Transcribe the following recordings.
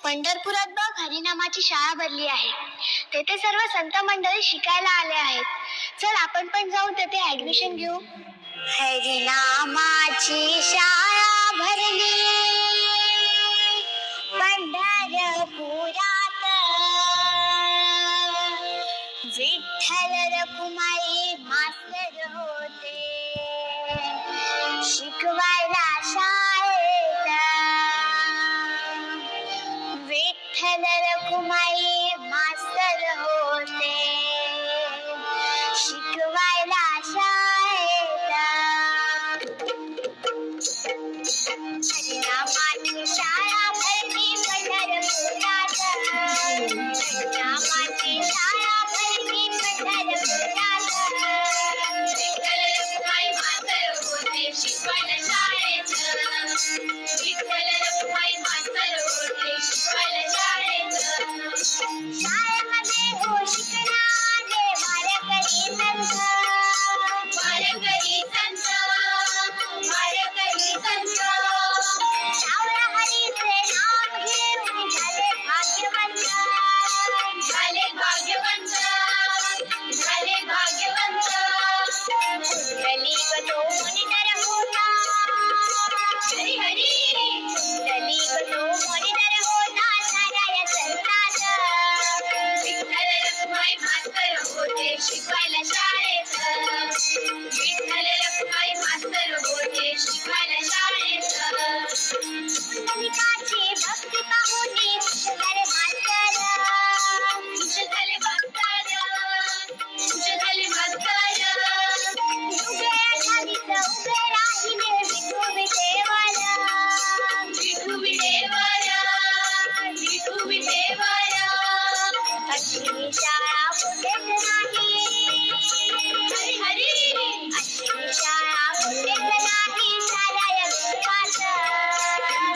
पंढरपुरात बघ हरिनामाची शाळा भरली आहे. तेथे सर्व संत मंडळी शिकायला आले आहेत. चल आपण पण जाऊन तेथे ऍडमिशन घेऊ. हरिनामाची शाळा भरली पंढरपुरात, विठ्ठल रखुमाई मास्तर होते शिकवायला शाळेत. विठ्ठल रखुमाई मास्तर होते शिकवायला शाळेत. हरिनामाची शाळा भरली पंढरपुरात, हरिनामाची शाळा भरली पंढरपुरात. विठ्ठल रखुमाई मास्तर होते शिकवायला शाळेत. विठ्ठल रखुमाई मास्तर होते शिकवायला शाळेत. शाळेमध्ये हो शिकणारे वारकरी संत, वारकरी संत, वारकरी संत. सावळ्या हरीचे नाम घेऊन झाले भाग्यवंत, झाले भाग्यवंत, झाले भाग्यवंत. पुंडलिक तो मुनितर होता, हरी हरी. पुंडलिक तो मुनितर होता साऱ्या संतात. विठ्ठल रखुमाई मास्तर होते शिकवायला शाळेत. विठ्ठल रखुमाई मास्तर होते शिकवायला शाळेत. पुंडलिकाची भक्ती पाहून खुश झाले मास्तर, खुश झाले मास्तर, खुश झाले मास्तर. उभे आधारीत उभे राहिले विठू विठेवर, विठू विठेवर, विठू विठेवर. अशी शाळा कुठेच नाही, हरी हरी. अशी शाळा कुठेच नाही साऱ्या जगात.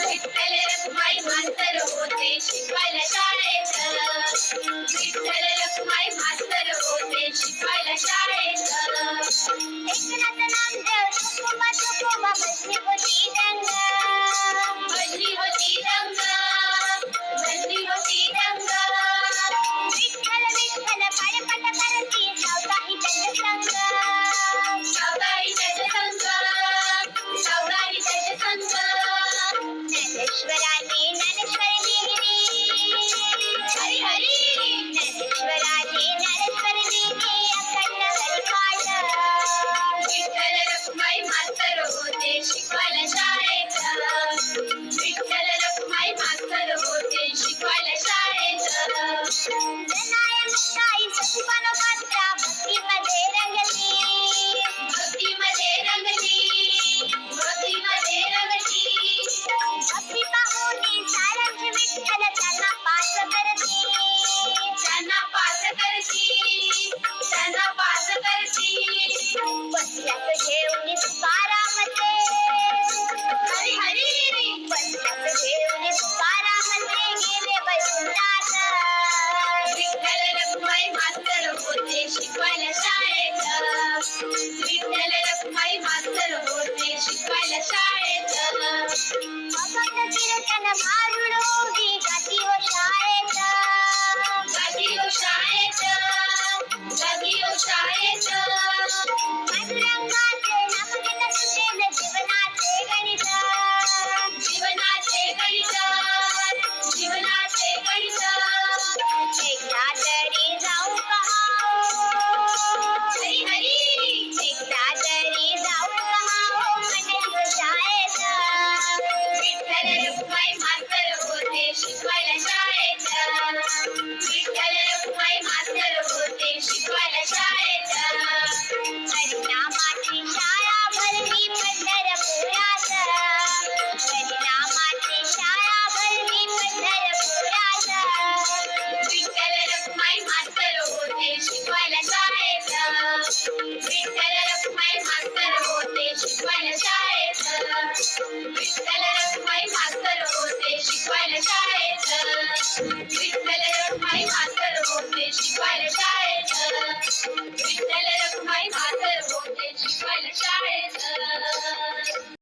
विठ्ठल रखुमाई मास्तर होते शिकवायला शाळेत. विठ्ठल रखुमाई मास्तर होते शिकवायला शाळेत. एकनाथ नामदेव तुकोबा तुकोबा बसली होती दंग, बसली होती दंग, बसली होती दंग. विठ्ठल विठ्ठल पायपट करती सावताही त्याचे संग, सावताही त्याचे संग, सावताही त्याचे संग. ज्ञानेश्वराने ज्ञानेश्वरी लिहिली, हरी हरी. ज्ञानेश्वराने ज्ञानेश्वरी लिहिली अखंड हरिपाठ. विठ्ठल रखुमाई मास्तर होते शिकवायला शाळेत. विठ्ठल रखुमाई मास्तर होते शिकवायला शाळेत. जनाय मुक्ताई सखुपानोपात्रा भक्तीमध्ये रंगली, भक्तीमध्ये रंगली, भक्तीमध्ये रंगली. भक्ती पाहून सारंग विठ्ठल त्यांना पास करती, त्यांना पास करती, त्यांना पास करती. बसल्यास घेऊन तुकारामते, हरी हरी. बसल्यास घेऊन तुकारामते गेले वैकुंठात. विठ्ठल रखुमाई मास्तर होते शिकवायला शाळेत. विठ्ठल रखुमाई मास्तर होते शिकवायला शाळेत. अखंड कीर्तन भारुड ओवी गाती हो शाळेत, गाती हो शाळेत, गाती हो शाळेत. पांडुरंगाचे नाम घेत सुटेल जीवनाचे गणित, जीवनाचे गणित, जीवनाचे गणित. एकदा तरी जाऊ पहाव, हरी हरी. एकदा तरी जाऊ पहाव पंढरपूर शाळेत. विठ्ठल रखुमाई मास्तर होते शिकवायला शाळेत. विठ्ठल रखुमाई मास्तर होते शिकवायला शाळेत. हरिनामाची शाळा भरली पंढरपुरात, हरिनामाची शाळा भरली पंढरपुरात. विठ्ठल रखुमाई मास्तर होते शिकवायला शाळेत. विठ्ठल रखुमाई मास्तर होते शिकवायला शाळेत. विठ्ठल रखुमाई मास्तर होते शिकवायला शाळेत.